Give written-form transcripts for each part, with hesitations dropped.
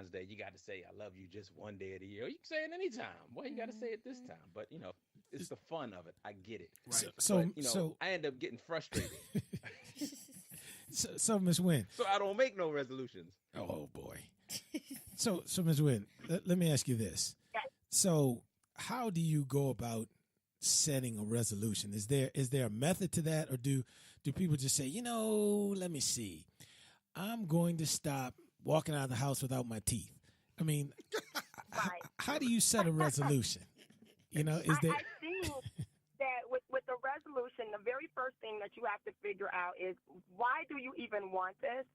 Father's Day, you got to say I love you just one day of the year. You can say it anytime. Why you got to say it this time? But it's the fun of it. I get it. Right. But I end up getting frustrated. so Miss Wynn. So I don't make no resolutions. Oh boy. So Miss Wynn, let me ask you this. So how do you go about setting a resolution? Is there a method to that, or do people just say, let me see, I'm going to stop walking out of the house without my teeth? I mean, Right. how do you set a resolution? Is there? I think that with the resolution, the very first thing that you have to figure out is, why do you even want this?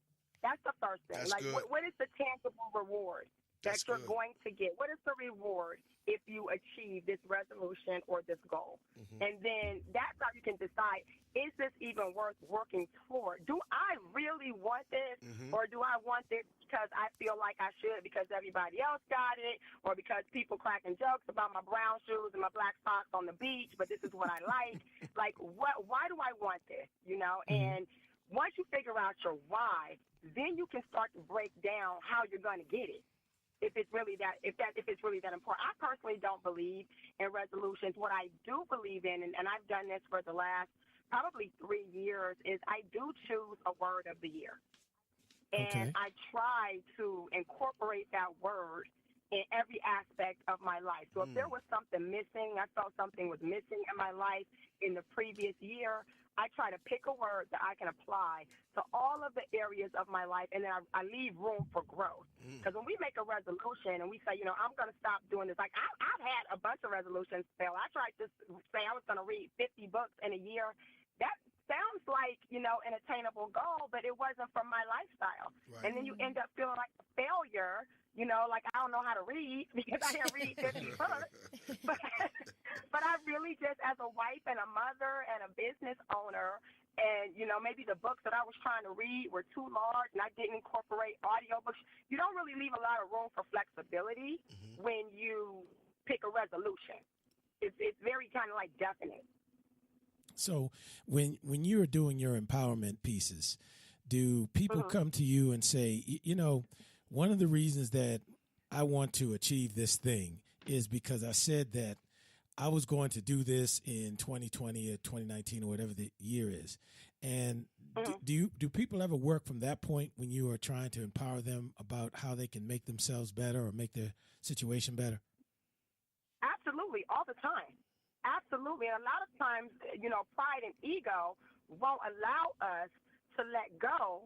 That's the first thing. That's Like, good. what is the tangible reward that That's you're good. going to get? What is the reward if you achieve this resolution or this goal? And then that's how you can decide, is this even worth working toward? Do I really want this, or do I want this because I feel like I should, because everybody else got it, or because people cracking jokes about my brown shoes and my black socks on the beach, but this is what I like? Like, why do I want this, And once you figure out your why, then you can start to break down how you're going to get it. If it's really that important. I personally don't believe in resolutions. What I do believe in, and I've done this for the last probably 3 years, is I do choose a word of the year. And Okay. I try to incorporate that word in every aspect of my life. So if there was something missing, I felt something was missing in my life in the previous year, I try to pick a word that I can apply to all of the areas of my life, and then I leave room for growth. Because when we make a resolution and we say, I'm going to stop doing this, like I've had a bunch of resolutions fail. I tried to say I was going to read 50 books in a year. That sounds like, an attainable goal, but it wasn't from my lifestyle. Right. And then you end up feeling like a failure, like I don't know how to read because I didn't read 50 books. But I really just, as a wife and a mother and a business owner, and, maybe the books that I was trying to read were too large and I didn't incorporate audiobooks. You don't really leave a lot of room for flexibility when you pick a resolution. It's very kind of like definite. So when you're doing your empowerment pieces, do people come to you and say, one of the reasons that I want to achieve this thing is because I said that I was going to do this in 2020 or 2019 or whatever the year is. And do people ever work from that point when you are trying to empower them about how they can make themselves better or make their situation better? Absolutely, all the time. Absolutely. And a lot of times, pride and ego won't allow us to let go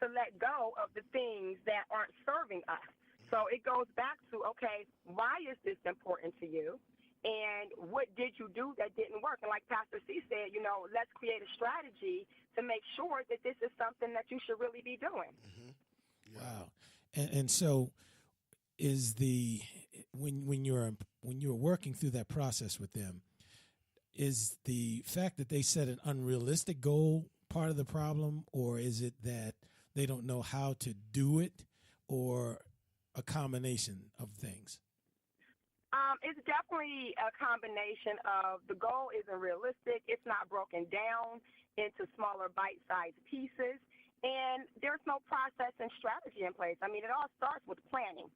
of the things that aren't serving us. So it goes back to, okay, why is this important to you? And what did you do that didn't work? And like Pastor C said, let's create a strategy to make sure that this is something that you should really be doing. Wow. And so is when you're working through that process with them, is the fact that they set an unrealistic goal part of the problem, or is it that they don't know how to do it, or a combination of things? It's definitely a combination of the goal isn't realistic. It's not broken down into smaller bite-sized pieces. And there's no process and strategy in place. I mean, it all starts with planning.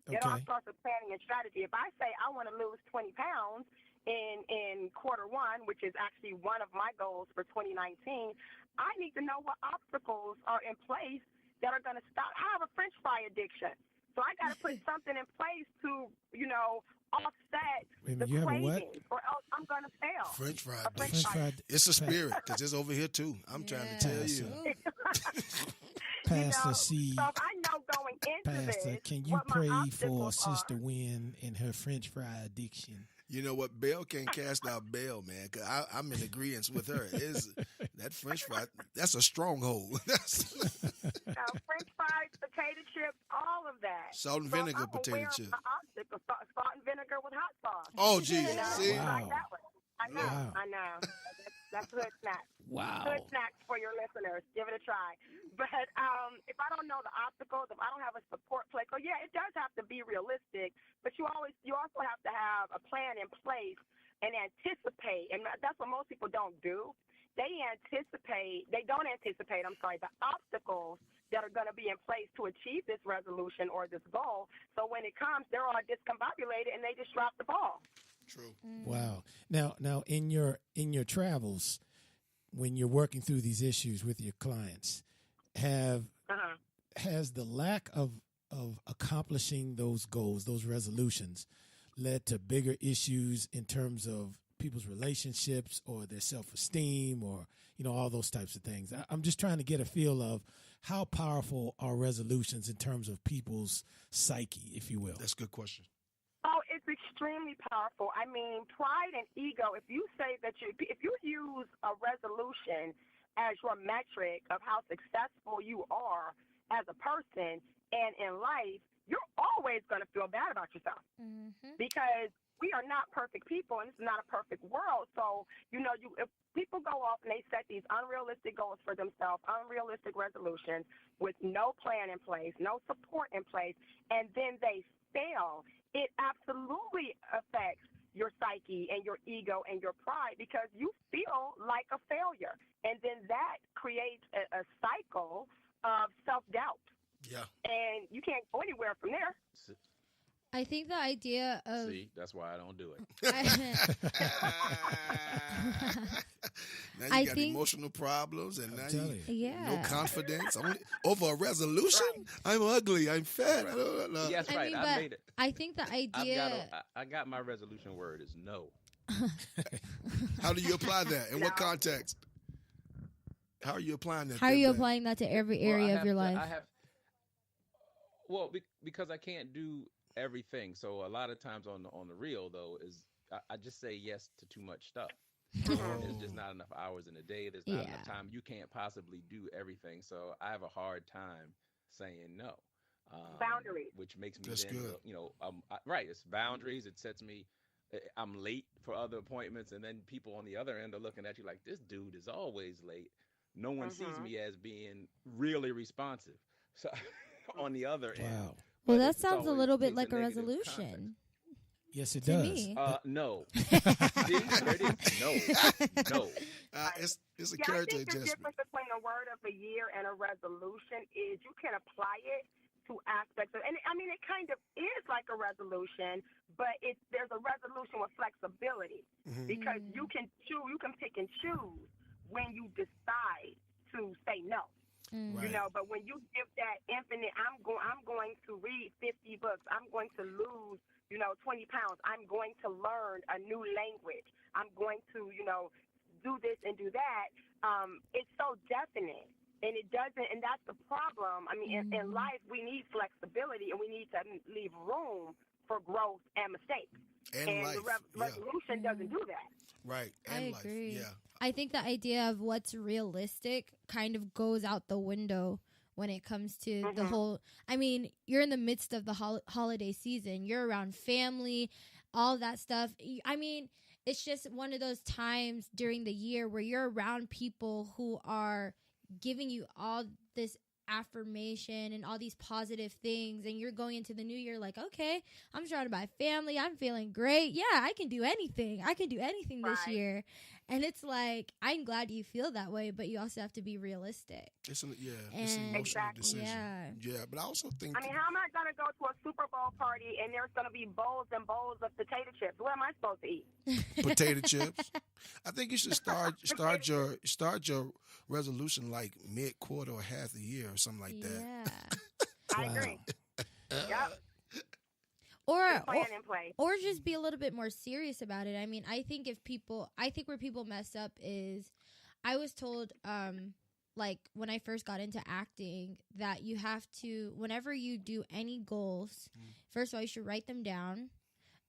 Okay. It all starts with planning and strategy. If I say I want to lose 20 pounds in quarter one, which is actually one of my goals for 2019, I need to know what obstacles are in place that are going to stop. I have a French fry addiction. So I got to put something in place to, offset Wait a the minute, you have a what? cravings, or else I'm going to fail. French fried A French dish. fry. It's a spirit, because it's over here too. I'm trying to tell you. Pastor C, So if I know going into Pastor, this, can you what my pray for obstacles Sister are, Wynn and her French fry addiction? You know what? Bell can't cast out Bell, man, because I'm in agreement with her. That French fry, that's a stronghold. French fries, potato chips, all of that. Salt and So if vinegar I'm potato aware of chips. the obstacle, salt and vinegar with hot sauce. Oh, geez. See? Like that one. I know. Wow. I know. That's hood snacks. Wow. Hood snacks for your listeners. Give it a try. But if I don't know the obstacles, if I don't have a support plan, so yeah, it does have to be realistic. But you also have to have a plan in place and anticipate. And that's what most people don't do. They don't anticipate, the obstacles that are going to be in place to achieve this resolution or this goal. So when it comes, they're all discombobulated and they just drop the ball. True. Wow. Now in your travels, when you're working through these issues with your clients, has the lack of accomplishing those goals, those resolutions, led to bigger issues in terms of people's relationships or their self-esteem or, all those types of things? I'm just trying to get a feel of how powerful are resolutions in terms of people's psyche, if you will. That's a good question. Oh, it's extremely powerful. I mean, pride and ego, if you say that if you use a resolution as your metric of how successful you are as a person and in life, you're always going to feel bad about yourself because we are not perfect people and this is not a perfect world. So, if people go off and they set these unrealistic goals for themselves, unrealistic resolutions with no plan in place, no support in place, and then they fail, it absolutely affects your psyche and your ego and your pride because you feel like a failure. And then that creates a cycle of self-doubt. Yeah. And you can't go anywhere from there. I think the idea of... See, that's why I don't do it. Now you got emotional problems, and now you no confidence. Over a resolution? Right. I'm ugly. I'm fat. Right. Yes, right. I made it. I think the idea... I got my resolution word is no. How do you apply that? In what context? How are you applying that? How are you applying that to every area of your life? Because I can't do everything. So a lot of times on the real though is I just say yes to too much stuff. There's just not enough hours in a day. There's not enough time. You can't possibly do everything. So I have a hard time saying no. Boundaries, which makes me That's then, good. right. It's boundaries. It sets me. I'm late for other appointments, and then people on the other end are looking at you like this dude is always late. No one sees me as being really responsive. So on the other end. Well, that sounds a little bit like a resolution. Yes, it to does. Me. No. See, there it is. No. It's a character I think the adjustment. difference between a word of the year and a resolution is you can apply it to aspects of, and I mean, it kind of is like a resolution, but there's a resolution with flexibility because you can pick and choose when you decide to say no. Right. But when you give that infinite, I'm going to read 50 books. I'm going to lose, 20 pounds. I'm going to learn a new language. I'm going to, do this and do that. It's so definite. And it doesn't, and that's the problem. I mean, in life, we need flexibility and we need to leave room for growth and mistakes. And life. The resolution doesn't do that. Right. And life. agree. Yeah. I think the idea of what's realistic kind of goes out the window when it comes to the whole. I mean, you're in the midst of the holiday season. You're around family, all that stuff. I mean, it's just one of those times during the year where you're around people who are giving you all this affirmation and all these positive things, and you're going into the new year like, okay, I'm surrounded by family, I'm feeling great, I can do anything this year. And it's like, I'm glad you feel that way, but you also have to be realistic. It's an emotional decision. But I also think, how am I going to go to a Super Bowl party and there's going to be bowls and bowls of potato chips? What am I supposed to eat? Potato chips. I think you should start your resolution like mid-quarter or half the year or something like that. Yeah. I agree. Yep. Or just be a little bit more serious about it. I mean, I think where people mess up is, I was told, like when I first got into acting, that you have to, whenever you do any goals, first of all, you should write them down.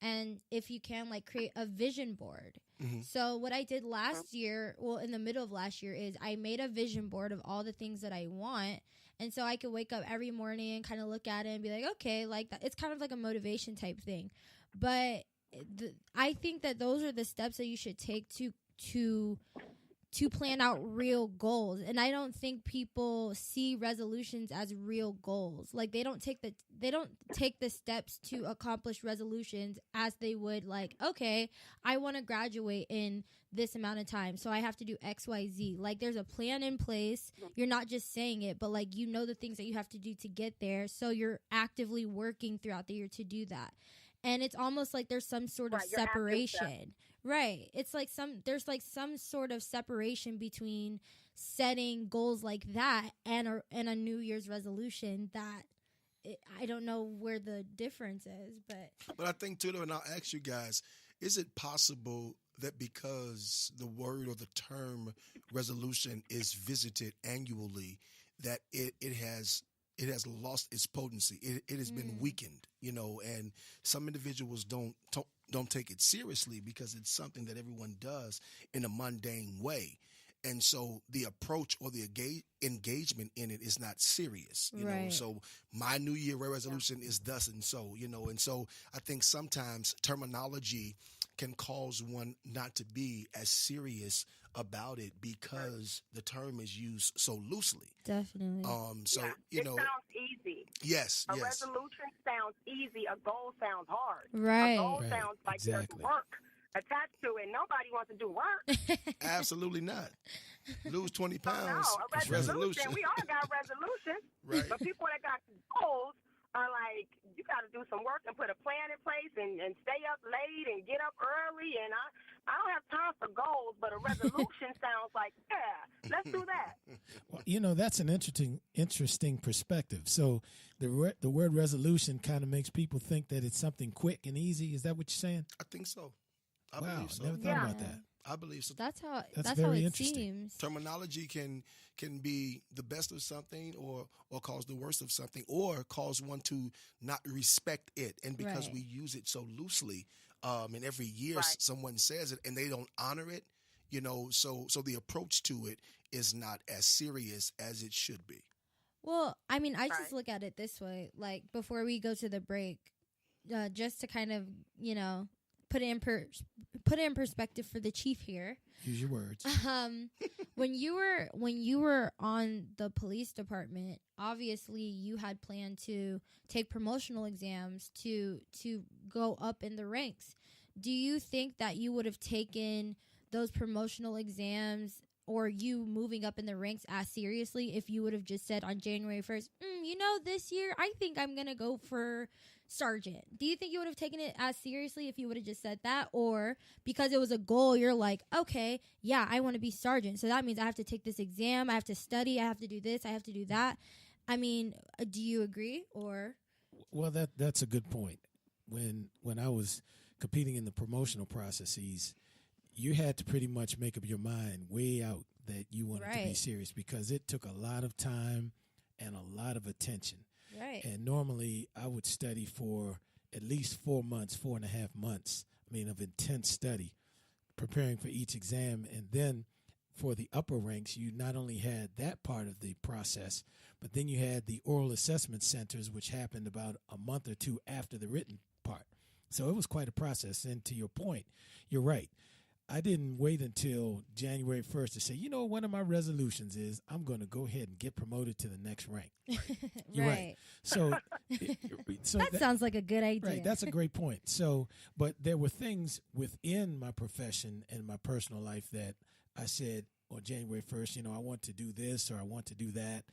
And if you can, like, create a vision board. So what I did last year, in the middle of last year, is I made a vision board of all the things that I want. And so I could wake up every morning and kind of look at it and be like, okay, like that. It's kind of like a motivation type thing. But I think that those are the steps that you should take to to plan out real goals. And I don't think people see resolutions as real goals. Like they don't take the steps to accomplish resolutions as they would like, okay, I want to graduate in this amount of time, so I have to do XYZ. Like there's a plan in place. You're not just saying it, but like you know the things that you have to do to get there. So you're actively working throughout the year to do that. And it's almost like there's some sort of separation. Right. It's like there's like some sort of separation between setting goals like that and a New Year's resolution that I don't know where the difference is, but I think too, though, and I'll ask you guys, is it possible that because the word or the term resolution is visited annually, that it has lost its potency? It has been weakened, and some individuals don't take it seriously because it's something that everyone does in a mundane way. And so the approach or the engagement in it is not serious, you know. So my New Year resolution is thus and so, and so I think sometimes terminology can cause one not to be as serious about it because the term is used so loosely. Definitely. It sounds easy. Yes. A resolution sounds easy. A goal sounds hard. Right. A goal sounds like there's work attached to it. Nobody wants to do work. Absolutely not. Lose 20 pounds. No, a resolution. We all got resolutions. Right. But people that got goals are like, you got to do some work and put a plan in place and stay up late and get up early. And I don't have time for goals, but a resolution sounds like, yeah, let's do that. Well, that's an interesting perspective. So the word resolution kind of makes people think that it's something quick and easy. Is that what you're saying? I think so. I wow, believe so. Never thought about that. I believe so. That's how very it interesting. seems. Terminology can be the best of something or cause the worst of something or cause one to not respect it. And because we use it so loosely, and every year someone says it and they don't honor it, so the approach to it is not as serious as it should be. Well, I mean, I just look at it this way. Like before we go to the break, just to kind of, put it in perspective for the chief here. Use your words. When you were on the police department, obviously you had planned to take promotional exams to go up in the ranks. Do you think that you would have taken those promotional exams or you moving up in the ranks as seriously if you would have just said on January 1st, this year I think I'm going to go for sergeant? Do you think you would have taken it as seriously if you would have just said that? Or because it was a goal, you're like, okay, yeah, I want to be sergeant, so that means I have to take this exam, I have to study, I have to do this, I have to do that. I mean, do you agree? Or well, that's a good point. When I was competing in the promotional processes, you had to pretty much make up your mind way out that you wanted to be serious because it took a lot of time and a lot of attention. Right. And normally I would study for at least 4 months, 4.5 months, of intense study, preparing for each exam. And then for the upper ranks, you not only had that part of the process, but then you had the oral assessment centers, which happened about a month or two after the written part. So it was quite a process. And to your point, you're right. I didn't wait until January 1st to say, one of my resolutions is I'm going to go ahead and get promoted to the next rank. You're right. So that sounds like a good idea. Right. That's a great point. So, but there were things within my profession and my personal life that I said on January 1st, I want to do this or I want to do that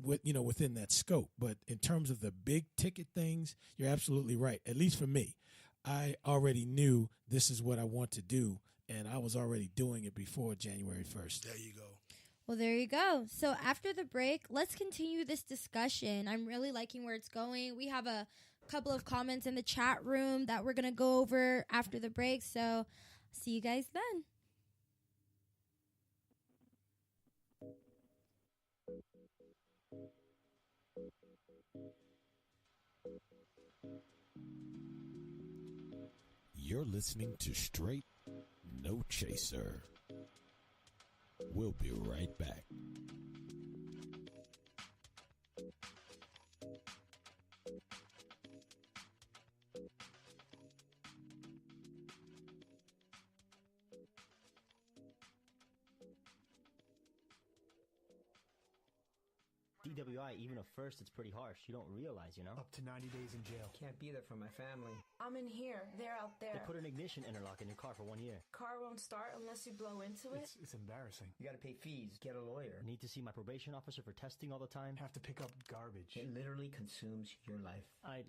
within that scope. But in terms of the big ticket things, you're absolutely right. At least for me. I already knew this is what I want to do, and I was already doing it before January 1st. There you go. Well, there you go. So after the break, let's continue this discussion. I'm really liking where it's going. We have a couple of comments in the chat room that we're going to go over after the break, so see you guys then. You're listening to Straight No Chaser. We'll be right back. DWI, even at first, it's pretty harsh. You don't realize, you know? Up to 90 days in jail. Can't be there for my family. I'm in here. They're out there. They put an ignition interlock in your car for 1 year. Car won't start unless you blow into it. It's embarrassing. You gotta pay fees, get a lawyer. Need to see my probation officer for testing all the time. Have to pick up garbage. It literally consumes your life. I